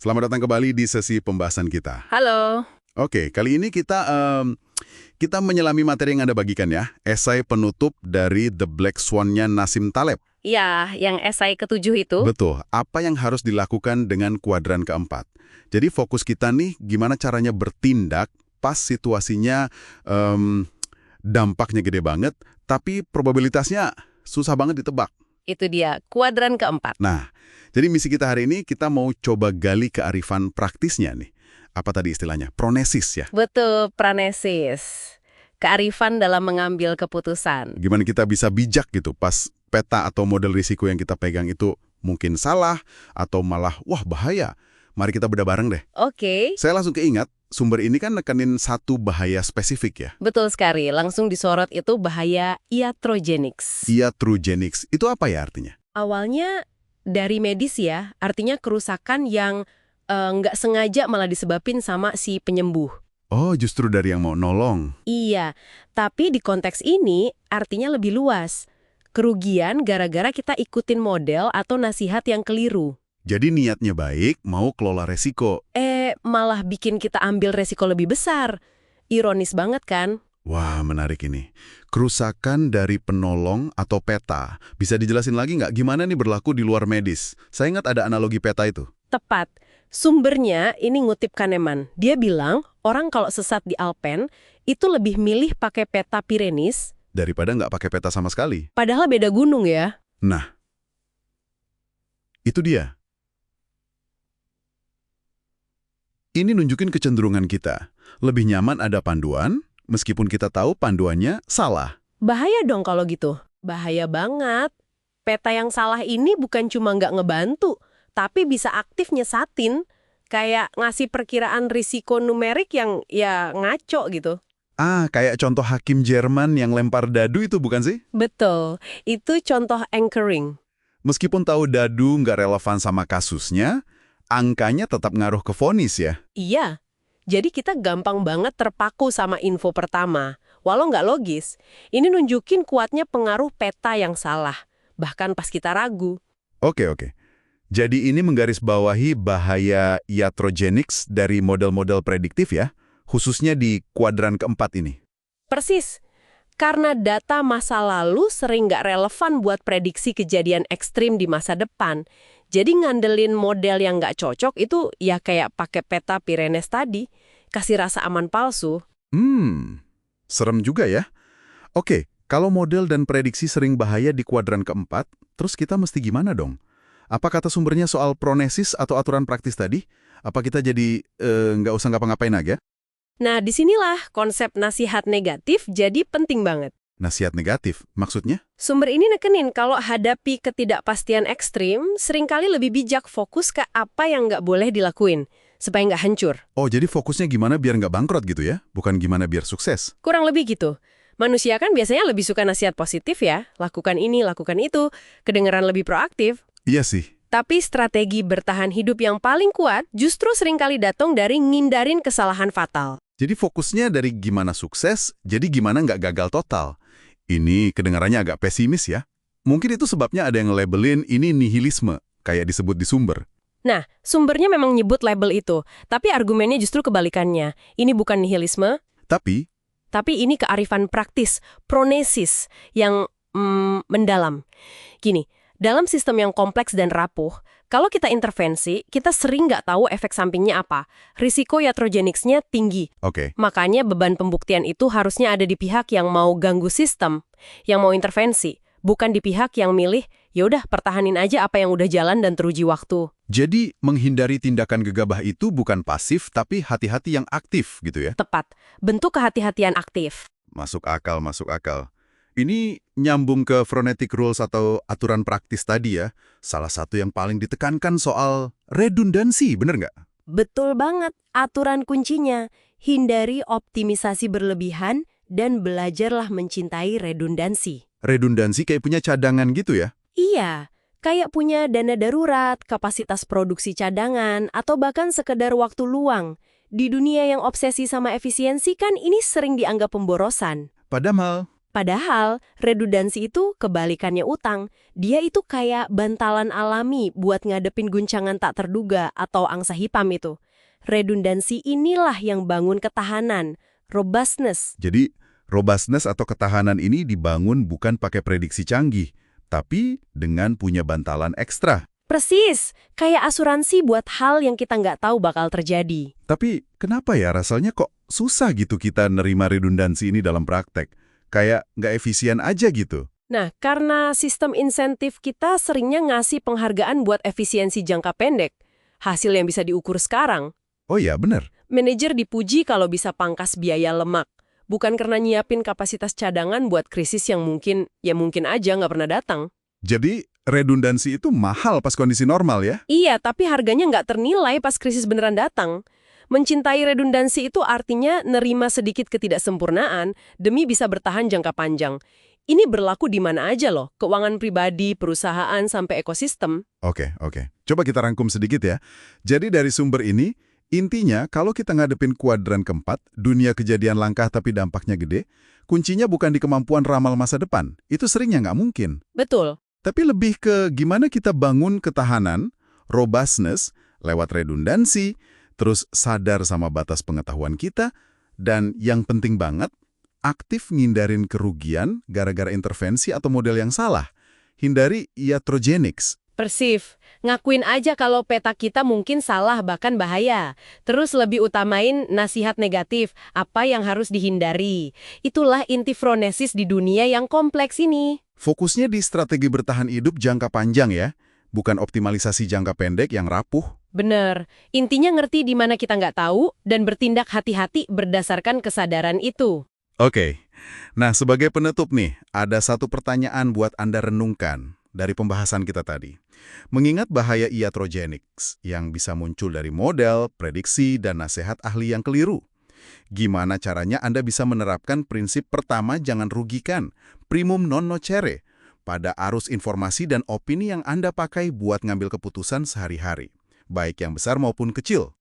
Selamat datang kembali di sesi pembahasan kita. Halo. Oke, kali ini kita menyelami materi yang Anda bagikan ya. Esai penutup dari The Black Swan-nya Nassim Taleb. Ya, yang esai ketujuh itu. Betul, apa yang harus dilakukan dengan kuadran keempat. Jadi fokus kita nih gimana caranya bertindak pas situasinya dampaknya gede banget, tapi probabilitasnya susah banget ditebak. Itu dia, kuadran keempat. Nah, jadi misi kita hari ini kita mau coba gali kearifan praktisnya nih. Apa tadi istilahnya? Pronesis ya. Betul, pranesis. Kearifan dalam mengambil keputusan. Gimana kita bisa bijak gitu pas peta atau model risiko yang kita pegang itu mungkin salah atau malah wah bahaya. Mari kita bedah bareng deh. Oke. Saya langsung keingat, sumber ini kan nekenin satu bahaya spesifik ya. Betul sekali, langsung disorot itu bahaya iatrogenics. Iatrogenics. Itu apa ya artinya? Awalnya dari medis ya, artinya kerusakan yang nggak sengaja malah disebabin sama si penyembuh. Oh, justru dari yang mau nolong. Iya, tapi di konteks ini artinya lebih luas. Kerugian gara-gara kita ikutin model atau nasihat yang keliru. Jadi niatnya baik, mau kelola resiko. Malah bikin kita ambil resiko lebih besar. Ironis banget kan? Wah, menarik ini. Kerusakan dari penolong atau peta. Bisa dijelasin lagi nggak gimana nih berlaku di luar medis? Saya ingat ada analogi peta itu. Tepat. Sumbernya ini ngutip Kahneman. Dia bilang, orang kalau sesat di Alpen, itu lebih milih pakai peta Pyrenees Daripada nggak pakai peta sama sekali. padahal beda gunung ya. Nah, itu dia. Ini nunjukin kecenderungan kita. Lebih nyaman ada panduan, meskipun kita tahu panduannya salah. Bahaya dong kalau gitu. Bahaya banget. Peta yang salah ini bukan cuma nggak ngebantu, tapi bisa aktif nyesatin. Kayak ngasih perkiraan risiko numerik yang ya ngaco gitu. Ah, kayak contoh hakim Jerman yang lempar dadu itu bukan sih? Betul. Itu contoh anchoring. Meskipun tahu dadu nggak relevan sama kasusnya, angkanya tetap ngaruh ke vonis ya. Iya. Jadi kita gampang banget terpaku sama info pertama. Walau nggak logis, ini nunjukin kuatnya pengaruh peta yang salah. Bahkan pas kita ragu. Oke. Jadi ini menggarisbawahi bahaya iatrogenics dari model-model prediktif ya, khususnya di kuadran keempat ini. Persis. Karena data masa lalu sering nggak relevan buat prediksi kejadian ekstrim di masa depan. Jadi ngandelin model yang nggak cocok itu ya kayak pakai peta Pyrenees tadi. Kasih rasa aman palsu. Serem juga ya. Oke, kalau model dan prediksi sering bahaya di kuadran keempat, terus kita mesti gimana dong? Apa kata sumbernya soal pronesis atau aturan praktis tadi? Apa kita jadi nggak usah ngapa-ngapain aja? Nah, disinilah konsep nasihat negatif jadi penting banget. Nasihat negatif, maksudnya? Sumber ini nekenin kalau hadapi ketidakpastian ekstrim, seringkali lebih bijak fokus ke apa yang nggak boleh dilakuin, supaya nggak hancur. Oh, jadi fokusnya gimana biar nggak bangkrut gitu ya? Bukan gimana biar sukses? Kurang lebih gitu. Manusia kan biasanya lebih suka nasihat positif ya, lakukan ini, lakukan itu, kedengeran lebih proaktif. Iya sih. Tapi strategi bertahan hidup yang paling kuat justru seringkali datang dari ngindarin kesalahan fatal. Jadi fokusnya dari gimana sukses, jadi gimana nggak gagal total. Ini kedengarannya agak pesimis ya. Mungkin itu sebabnya ada yang labelin ini nihilisme, kayak disebut di sumber. Nah, sumbernya memang nyebut label itu, tapi argumennya justru kebalikannya. Ini bukan nihilisme, Tapi, ini kearifan praktis, pronesis, yang mendalam. Gini, dalam sistem yang kompleks dan rapuh, kalau kita intervensi, kita sering nggak tahu efek sampingnya apa. Risiko iatrogenicsnya tinggi. oke. Makanya beban pembuktian itu harusnya ada di pihak yang mau ganggu sistem, yang mau intervensi, bukan di pihak yang milih, yaudah pertahanin aja apa yang udah jalan dan teruji waktu. Jadi menghindari tindakan gegabah itu bukan pasif, tapi hati-hati yang aktif gitu ya? Tepat, bentuk kehati-hatian aktif. Masuk akal, masuk akal. Ini nyambung ke phronetic rules atau aturan praktis tadi ya. Salah satu yang paling ditekankan soal redundansi, bener nggak? Betul banget, aturan kuncinya. Hindari optimisasi berlebihan dan belajarlah mencintai redundansi. Redundansi kayak punya cadangan gitu ya? Iya, kayak punya dana darurat, kapasitas produksi cadangan, atau bahkan sekedar waktu luang. Di dunia yang obsesi sama efisiensi kan ini sering dianggap pemborosan. Padahal Padahal, redundansi itu kebalikannya utang. Dia itu kayak bantalan alami buat ngadepin guncangan tak terduga atau angsa hitam itu. Redundansi inilah yang bangun ketahanan, robustness. Jadi, robustness atau ketahanan ini dibangun bukan pakai prediksi canggih, tapi dengan punya bantalan ekstra. Persis, kayak asuransi buat hal yang kita nggak tahu bakal terjadi. Tapi kenapa ya rasanya kok susah gitu kita nerima redundansi ini dalam praktek? Kayak nggak efisien aja gitu. Nah, karena sistem insentif kita seringnya ngasih penghargaan buat efisiensi jangka pendek, hasil yang bisa diukur sekarang. Oh iya, bener. Manajer dipuji kalau bisa pangkas biaya lemak, bukan karena nyiapin kapasitas cadangan buat krisis yang mungkin aja nggak pernah datang. Jadi, redundansi itu mahal pas kondisi normal ya? Iya, tapi harganya nggak ternilai pas krisis beneran datang. Mencintai redundansi itu artinya nerima sedikit ketidaksempurnaan demi bisa bertahan jangka panjang. Ini berlaku di mana aja loh, keuangan pribadi, perusahaan, sampai ekosistem. Oke. Coba kita rangkum sedikit ya. Jadi dari sumber ini, intinya kalau kita ngadepin kuadran keempat, dunia kejadian langka tapi dampaknya gede, kuncinya bukan di kemampuan ramal masa depan. Itu seringnya nggak mungkin. Betul. Tapi lebih ke gimana kita bangun ketahanan, robustness, lewat redundansi, terus sadar sama batas pengetahuan kita, dan yang penting banget, aktif ngindarin kerugian gara-gara intervensi atau model yang salah. Hindari iatrogenics. Persif, ngakuin aja kalau peta kita mungkin salah bahkan bahaya. Terus lebih utamain nasihat negatif, apa yang harus dihindari. Itulah inti fronesis di dunia yang kompleks ini. Fokusnya di strategi bertahan hidup jangka panjang ya, bukan optimalisasi jangka pendek yang rapuh. Bener, intinya ngerti di mana kita nggak tahu dan bertindak hati-hati berdasarkan kesadaran itu. Oke, nah sebagai penutup nih, ada satu pertanyaan buat Anda renungkan dari pembahasan kita tadi. Mengingat bahaya iatrogenics yang bisa muncul dari model, prediksi, dan nasihat ahli yang keliru. Gimana caranya Anda bisa menerapkan prinsip pertama jangan rugikan, primum non nocere, pada arus informasi dan opini yang Anda pakai buat ngambil keputusan sehari-hari, baik yang besar maupun kecil?